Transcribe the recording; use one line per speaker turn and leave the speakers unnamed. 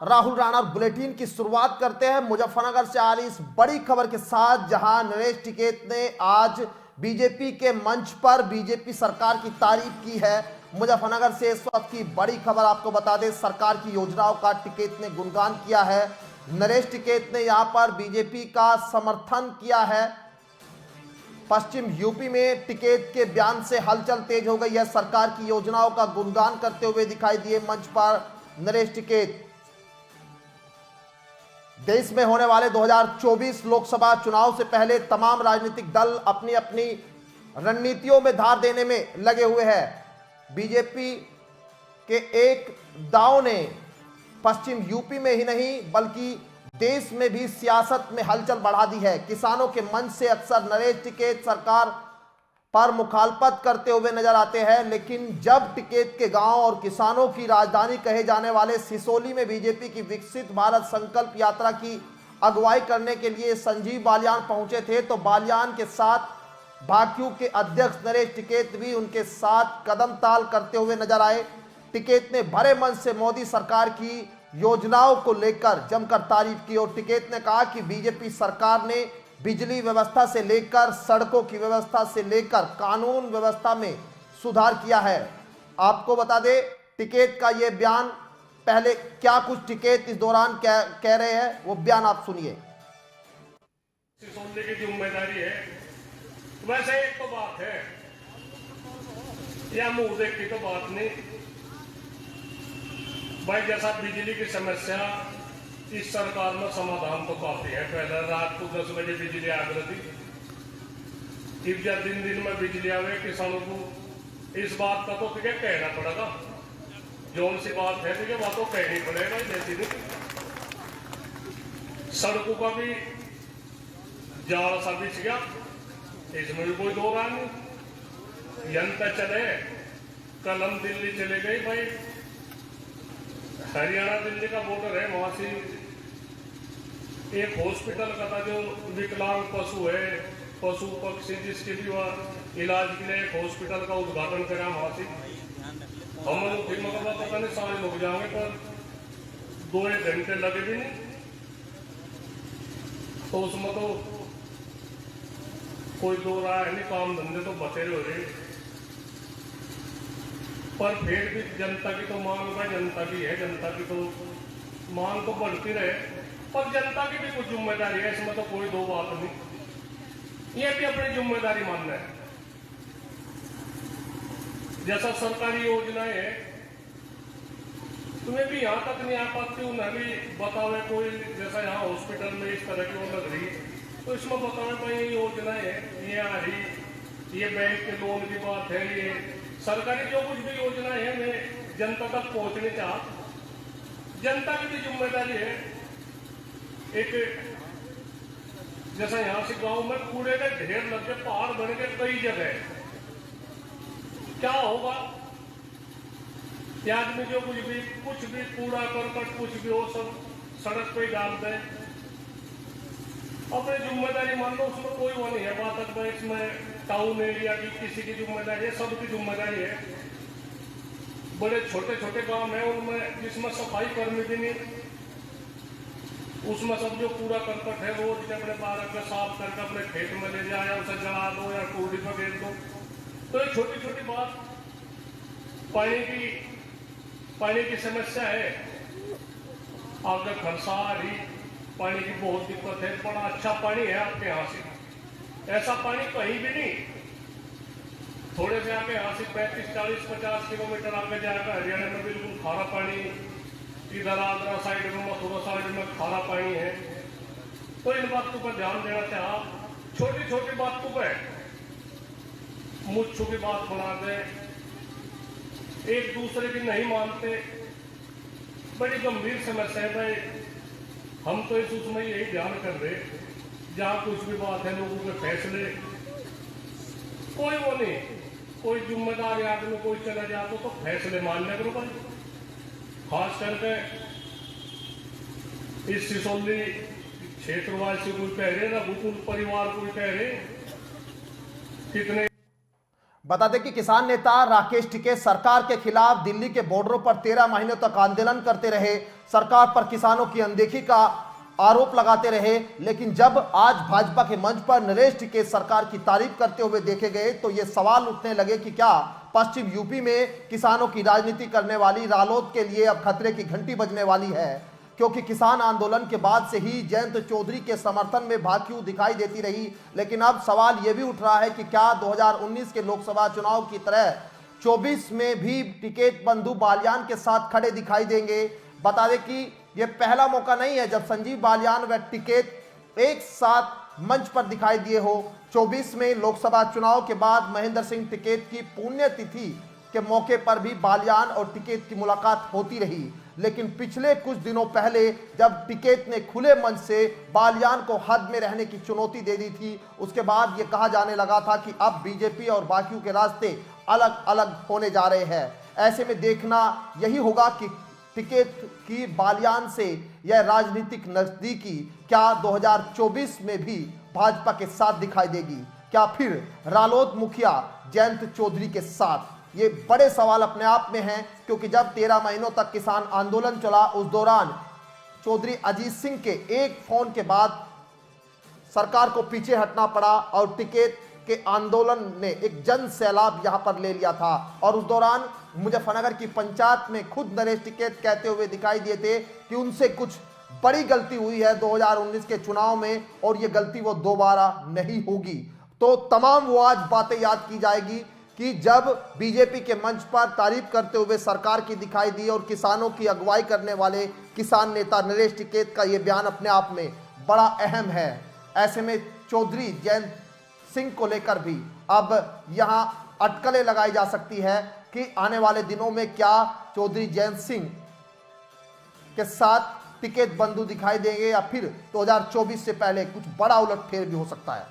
Rahul Rana bulletin की शुरुआत करते हैं मुजफ्फरनगर से आ रही इस बड़ी खबर के साथ, जहां नरेश टिकैत ने आज बीजेपी के मंच पर बीजेपी सरकार की तारीफ की है। मुजफ्फरनगर से इस वक्त की बड़ी खबर आपको बता दें, सरकार की योजनाओं का टिकैत ने गुणगान किया है। नरेश टिकैत ने यहां पर बीजेपी का समर्थन किया है। पश्चिम यूपी में टिकैत के बयान से हलचल तेज हो गई है। सरकार की योजनाओं का गुणगान करते हुए दिखाई दिए मंच पर नरेश टिकैत। देश में होने वाले 2024 लोकसभा चुनाव से पहले तमाम राजनीतिक दल अपनी अपनी रणनीतियों में धार देने में लगे हुए हैं। बीजेपी के एक दांव ने पश्चिम यूपी में ही नहीं बल्कि देश में भी सियासत में हलचल बढ़ा दी है। किसानों के मंच से अक्सर नरेश टिकैत सरकार पर मुखालफत करते हुए नजर आते हैं, लेकिन जब टिकैत के गांव और किसानों की राजधानी कहे जाने वाले सिसोली में बीजेपी की विकसित भारत संकल्प यात्रा की अगुवाई करने के लिए संजीव बालियान पहुंचे थे, तो बालियान के साथ भाकयू के अध्यक्ष नरेश टिकैत भी उनके साथ कदम ताल करते हुए नजर आए। टिकैत ने भरे मन से मोदी सरकार की योजनाओं को लेकर जमकर तारीफ की और टिकैत ने कहा कि बीजेपी सरकार ने बिजली व्यवस्था से लेकर सड़कों की व्यवस्था से लेकर कानून व्यवस्था में सुधार किया है। आपको बता दें टिकैत का यह बयान, पहले क्या कुछ टिकैत इस दौरान कह रहे हैं वो बयान आप सुनिए।
सिसोली की जिम्मेदारी है। वैसे एक तो बात है, या मुंह देख की तो बात नहीं भाई, जैसा बिजली की समस्या इस सरकार में समाधान तो काफी है। पहले रात को 10 बजे बिजली आ गई थी, अब जब दिन दिन में बिजली आवे किसानों को इस बात का तो तुझे कहना पड़ेगा। जौन सी बात है तुझे बात तो कहनी पड़ेगा। जैसी नहीं सड़कों का भी जाल सा बिछ गया, इसमें भी कोई दो राय नहीं। यंत्र चले, कल हम दिल्ली चले गए भाई, हरियाणा दिल्ली का बॉर्डर है, वहां से एक हॉस्पिटल का था जो विकलांग पशु है, पशु पक्षी जिसके भी वह इलाज के लिए एक हॉस्पिटल का उद्घाटन करा। वहां से हम लोग फिर मगर पता नहीं सारे लोग जाएंगे, पर 2-1 घंटे लगे भी नहीं। तो उसमें तो कोई दो राय नहीं, काम धंधे तो बतेरे हो रहे, पर फिर भी जनता की तो मांग भाई जनता की है, जनता की तो मांग तो बढ़ती रहे, पर जनता की भी कुछ जिम्मेदारी है, इसमें तो कोई दो बात नहीं। ये भी अपनी जिम्मेदारी मानना है। जैसा सरकारी योजनाएं है, तुम्हें भी यहां तक नहीं आ पाती, उन्हें भी बतावे कोई, जैसा यहाँ हॉस्पिटल में इस तरह की वो लग रही, तो इसमें बतावे भाई ये योजनाएं है, ये आ रही, ये बैंक के लोन की बात है, ये सरकारी जो कुछ भी योजनाएं है मैं जनता तक पहुंचने चाह। जनता की भी जिम्मेदारी है। एक जैसा यहां से गांव में कूड़े के ढेर लग के पहाड़ बन के कई जगह, क्या होगा कि आदमी जो कुछ भी कूड़ा करकट कुछ भी हो सब सड़क पे डाल दे। अपनी जिम्मेदारी मान लो, उसमें कोई वो नहीं है बात तक भाई इसमें टाउन एरिया की किसी की जिम्मेदारी है, सबकी जिम्मेदारी है। बड़े छोटे छोटे गांव है उनमें जिसमें सफाई कर्मी भी नहीं, उसमें सब जो कूड़ा करकट है रोज के अपने बाहर के साफ करके अपने खेत में ले जाए, उसे जला दो या टूटी पर फेंक दो। तो ये छोटी छोटी बात, पानी की समस्या है, आपका खरसारी पानी की बहुत दिक्कत है। बड़ा अच्छा पानी है आपके यहाँ से, ऐसा पानी कहीं भी नहीं। थोड़े से आगे यहाँ से 35, 40, 50 किलोमीटर आगे जाकर हरियाणा में बिल्कुल खारा पानी, इधर आगरा साइड में मथुरा साइड में खारा पानी है। तो इन बातों पर ध्यान देना चाह, छोटी छोटी बातों पर मुझ की बात बना दे, एक दूसरे की नहीं मानते, बड़ी गंभीर समस्या है भाई। हम तो इस उसमें यही ध्यान कर रहे, जहां कुछ भी बात है लोगों के फैसले, कोई वो नहीं, कोई जिम्मेदार आदमी कोई चला जाता तो फैसले मानने करो भाई। खास करके इस सिसोली क्षेत्रवासी कोई कह रहे ना, भूकुल परिवार कोई कह रहे, कितने
बता दें कि किसान नेता राकेश टिकैत सरकार के खिलाफ दिल्ली के बॉर्डरों पर 13 महीनों तक आंदोलन करते रहे, सरकार पर किसानों की अनदेखी का आरोप लगाते रहे। लेकिन जब आज भाजपा के मंच पर नरेश टिकैत सरकार की तारीफ करते हुए देखे गए तो ये सवाल उठने लगे कि क्या पश्चिम यूपी में किसानों की राजनीति करने वाली रालोद के लिए अब खतरे की घंटी बजने वाली है, क्योंकि किसान आंदोलन के बाद से ही जयंत चौधरी के समर्थन में भाकियू दिखाई देती रही। लेकिन अब सवाल यह भी उठ रहा है कि क्या 2019 के लोकसभा चुनाव की तरह 24 में भी टिकैत बंधु बालियान के साथ खड़े दिखाई देंगे। बता दें कि यह पहला मौका नहीं है जब संजीव बालियान व टिकैत एक साथ मंच पर दिखाई दिए हो। 24 में लोकसभा चुनाव के बाद महेंद्र सिंह टिकैत की पुण्यतिथि के मौके पर भी बालियान और टिकैत की मुलाकात होती रही। लेकिन पिछले कुछ दिनों पहले जब टिकैत ने खुले मंच से बालियान को हद में रहने की चुनौती दे दी थी, उसके बाद यह कहा जाने लगा था कि अब बीजेपी और भाकियू के रास्ते अलग अलग होने जा रहे हैं। ऐसे में देखना यही होगा कि टिकैत की बालियान से यह राजनीतिक नजदीकी क्या 2024 में भी भाजपा के साथ दिखाई देगी, क्या फिर रालोद मुखिया जयंत चौधरी के साथ। ये बड़े सवाल अपने आप में हैं, क्योंकि जब 13 महीनों तक किसान आंदोलन चला उस दौरान चौधरी अजीत सिंह के एक फोन के बाद सरकार को पीछे हटना पड़ा और टिकैत के आंदोलन ने एक जन सैलाब यहां पर ले लिया था। और उस दौरान मुजफ्फरनगर की पंचायत में खुद नरेश टिकैत कहते हुए दिखाई दिए थे कि उनसे कुछ बड़ी गलती हुई है 2019 के चुनाव में और ये गलती वो दोबारा नहीं होगी। तो तमाम वो आज बातें याद की जाएगी कि जब बीजेपी के मंच पर तारीफ करते हुए सरकार की दिखाई दी और किसानों की अगुवाई करने वाले किसान नेता नरेश टिकैत का ये बयान अपने आप में बड़ा अहम है। ऐसे में चौधरी जयंत सिंह को लेकर भी अब यहां अटकलें लगाई जा सकती है कि आने वाले दिनों में क्या चौधरी जयंत सिंह के साथ टिकैत बंधु दिखाई देंगे या फिर 2024 से पहले कुछ बड़ा उलटफेर भी हो सकता है।